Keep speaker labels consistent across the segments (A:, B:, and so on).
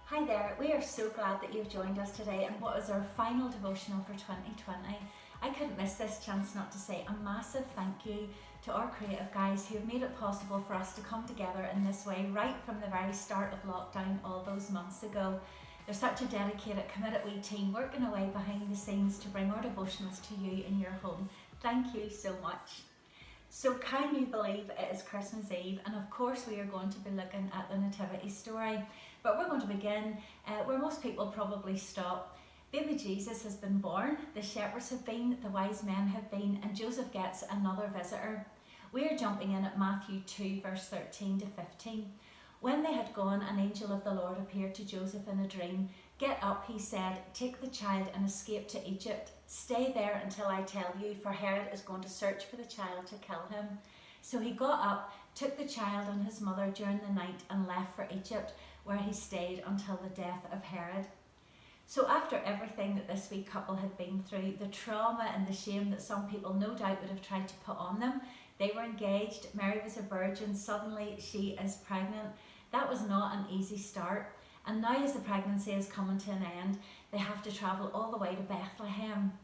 A: Hi there, we are so glad that you've joined us today in what is our final devotional for 2020. I couldn't miss this chance not to say a massive thank you to our creative guys who have made it possible for us to come together in this way right from the very start of lockdown all those months ago. They're such a dedicated, committed wee team working away behind the scenes to bring our devotionals to you in your home. Thank you so much. So can you believe it is Christmas Eve, and of course we are going to be looking at the Nativity story, but we're going to begin where most people probably stop. Baby Jesus has been born, the shepherds have been, the wise men have been, and Joseph gets another visitor. We are jumping in at Matthew 2 verse 13 to 15. When they had gone, an angel of the Lord appeared to Joseph in a dream. "Get up," he said, "take the child and escape to Egypt. Stay there until I tell you, for Herod is going to search for the child to kill him." So he got up, took the child and his mother during the night and left for Egypt, where he stayed until the death of Herod. So after everything that this wee couple had been through, the trauma and the shame that some people no doubt would have tried to put on them, they were engaged, Mary was a virgin, suddenly she is pregnant. That was not an easy start. And now as the pregnancy is coming to an end, they have to travel all the way to Bethlehem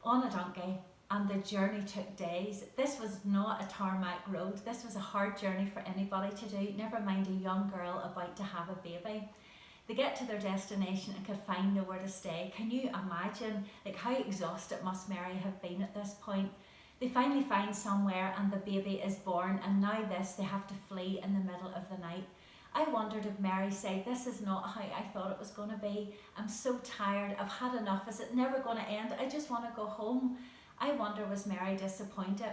A: on a donkey, and the journey took days. This was not a tarmac road. This was a hard journey for anybody to do, never mind a young girl about to have a baby. They get to their destination and could find nowhere to stay. Can you imagine how exhausted must Mary have been at this point? They finally find somewhere and the baby is born, and now they have to flee in the middle of the night. I wondered if Mary said, "This is not how I thought it was going to be. I'm so tired. I've had enough. Is it never going to end? I just want to go home." I wonder, was Mary disappointed?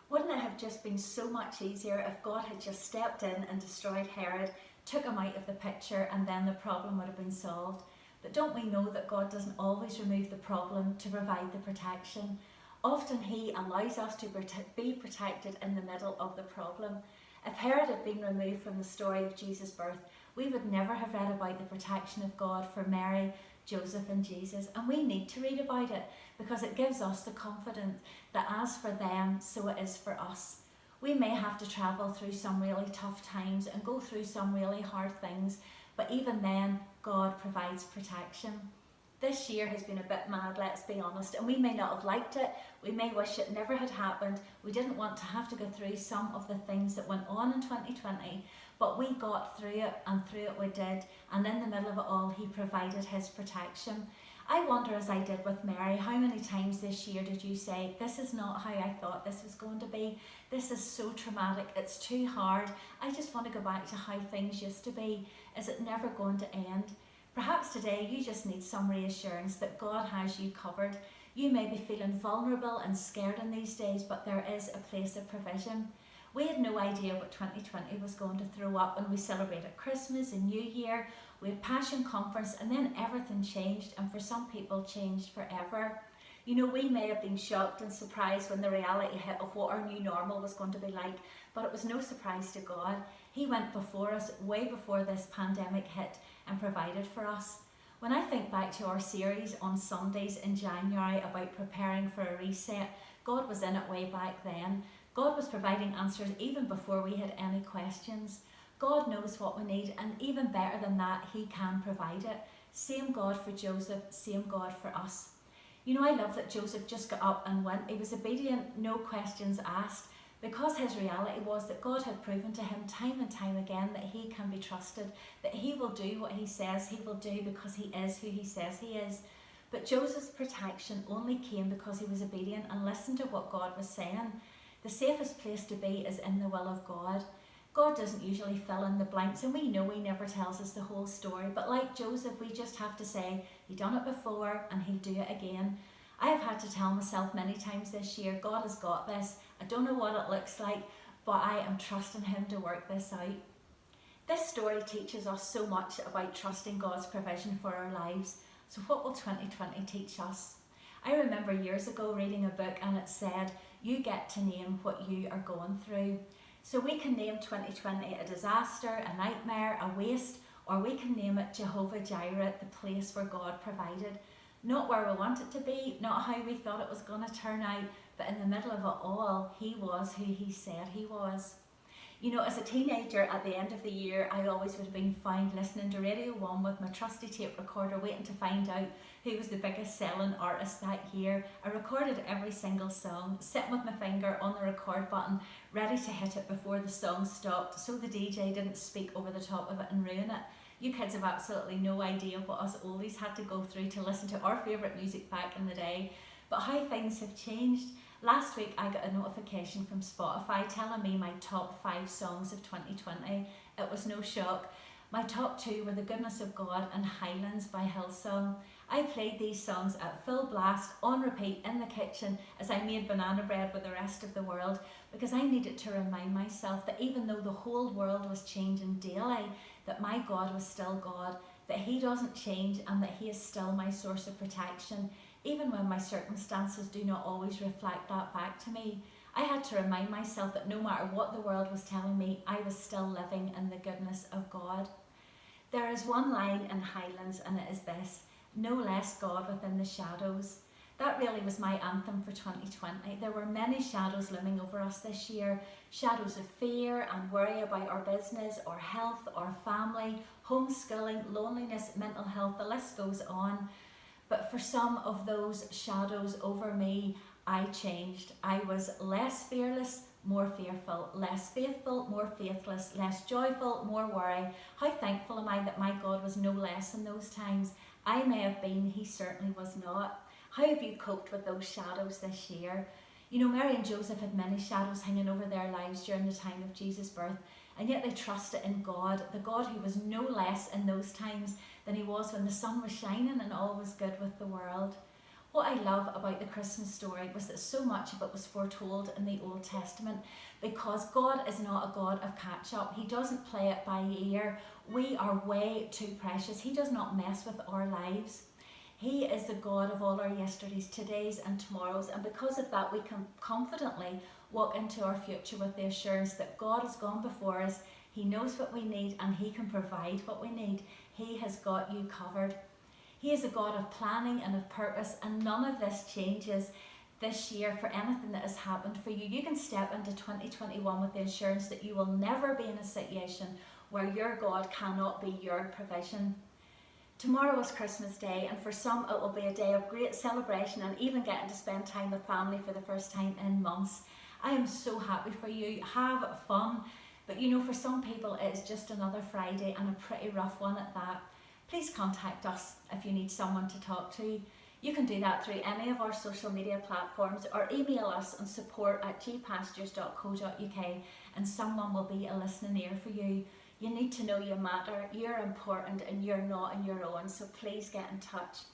A: Wouldn't it have just been so much easier if God had just stepped in and destroyed Herod, took him out of the picture, and then the problem would have been solved? But don't we know that God doesn't always remove the problem to provide the protection? Often he allows us to be protected in the middle of the problem. If Herod had been removed from the story of Jesus' birth, we would never have read about the protection of God for Mary, Joseph and Jesus, and we need to read about it because it gives us the confidence that as for them, so it is for us. We may have to travel through some really tough times and go through some really hard things, but even then, God provides protection. This year has been a bit mad, let's be honest, and we may not have liked it. We may wish it never had happened. We didn't want to have to go through some of the things that went on in 2020, but we got through it, and through it we did, and in the middle of it all, he provided his protection. I wonder, as I did with Mary, how many times this year did you say, "This is not how I thought this was going to be. This is so traumatic, it's too hard. I just want to go back to how things used to be. Is it never going to end?" Perhaps today you just need some reassurance that God has you covered. You may be feeling vulnerable and scared in these days, but there is a place of provision. We had no idea what 2020 was going to throw up, and we celebrated Christmas and New Year, we had Passion Conference, and then everything changed, and for some people changed forever. You know, we may have been shocked and surprised when the reality hit of what our new normal was going to be like, but it was no surprise to God. He went before us, way before this pandemic hit, and provided for us. When I think back to our series on Sundays in January about preparing for a reset, God was in it way back then. God was providing answers even before we had any questions. God knows what we need, and even better than that, he can provide it. Same God for Joseph, same God for us. You know, I love that Joseph just got up and went. He was obedient, no questions asked, because his reality was that God had proven to him time and time again that he can be trusted, that he will do what he says he will do because he is who he says he is. But Joseph's protection only came because he was obedient and listened to what God was saying. The safest place to be is in the will of God. God doesn't usually fill in the blanks, and we know he never tells us the whole story, but like Joseph, we just have to say, he done it before and he'll do it again. I have had to tell myself many times this year, God has got this. I don't know what it looks like, but I am trusting him to work this out. This story teaches us so much about trusting God's provision for our lives. So what will 2020 teach us? I remember years ago reading a book, and it said, you get to name what you are going through. So we can name 2020 a disaster, a nightmare, a waste, or we can name it Jehovah Jireh, the place where God provided. Not where we want it to be, not how we thought it was going to turn out, but in the middle of it all, he was who he said he was. You know, as a teenager at the end of the year, I always would have been found listening to Radio 1 with my trusty tape recorder, waiting to find out who was the biggest selling artist that year. I recorded every single song, sitting with my finger on the record button, ready to hit it before the song stopped, so the DJ didn't speak over the top of it and ruin it. You kids have absolutely no idea what us oldies had to go through to listen to our favourite music back in the day. But how things have changed. Last week I got a notification from Spotify telling me my top 5 songs of 2020. It was no shock. My top 2 were The Goodness of God and Highlands by Hillsong. I played these songs at full blast, on repeat, in the kitchen as I made banana bread with the rest of the world, because I needed to remind myself that even though the whole world was changing daily, that my God was still God, that He doesn't change, and that He is still my source of protection. Even when my circumstances do not always reflect that back to me, I had to remind myself that no matter what the world was telling me, I was still living in the goodness of God. There is one line in Highlands, and it is this: no less God within the shadows. That really was my anthem for 2020. There were many shadows looming over us this year. Shadows of fear and worry about our business, our health, our family, homeschooling, loneliness, mental health, the list goes on. But for some of those shadows over me, I changed. I was less fearless, more fearful, less faithful, more faithless, less joyful, more worry. How thankful am I that my God was no less in those times? I may have been, He certainly was not. How have you coped with those shadows this year? You know, Mary and Joseph had many shadows hanging over their lives during the time of Jesus' birth, and yet they trusted in God, the God who was no less in those times than He was when the sun was shining and all was good with the world. What I love about the Christmas story was that so much of it was foretold in the Old Testament, because God is not a God of catch-up. He doesn't play it by ear. We are way too precious. He does not mess with our lives. He is the God of all our yesterdays, todays and tomorrows, and because of that we can confidently walk into our future with the assurance that God has gone before us. He knows what we need and He can provide what we need. He has got you covered. He is a God of planning and of purpose, and none of this changes this year for anything that has happened for you. You can step into 2021 with the assurance that you will never be in a situation where your God cannot be your provision. Tomorrow is Christmas Day, and for some it will be a day of great celebration and even getting to spend time with family for the first time in months. I am so happy for you. Have fun. But you know, for some people it is just another Friday, and a pretty rough one at that. Please contact us if you need someone to talk to. You can do that through any of our social media platforms, or email us on support@gpastures.co.uk, and someone will be a listening ear for you. You need to know you matter, you're important, and you're not on your own, so please get in touch.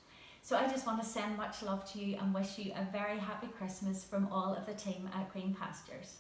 A: So I just want to send much love to you and wish you a very happy Christmas from all of the team at Green Pastures.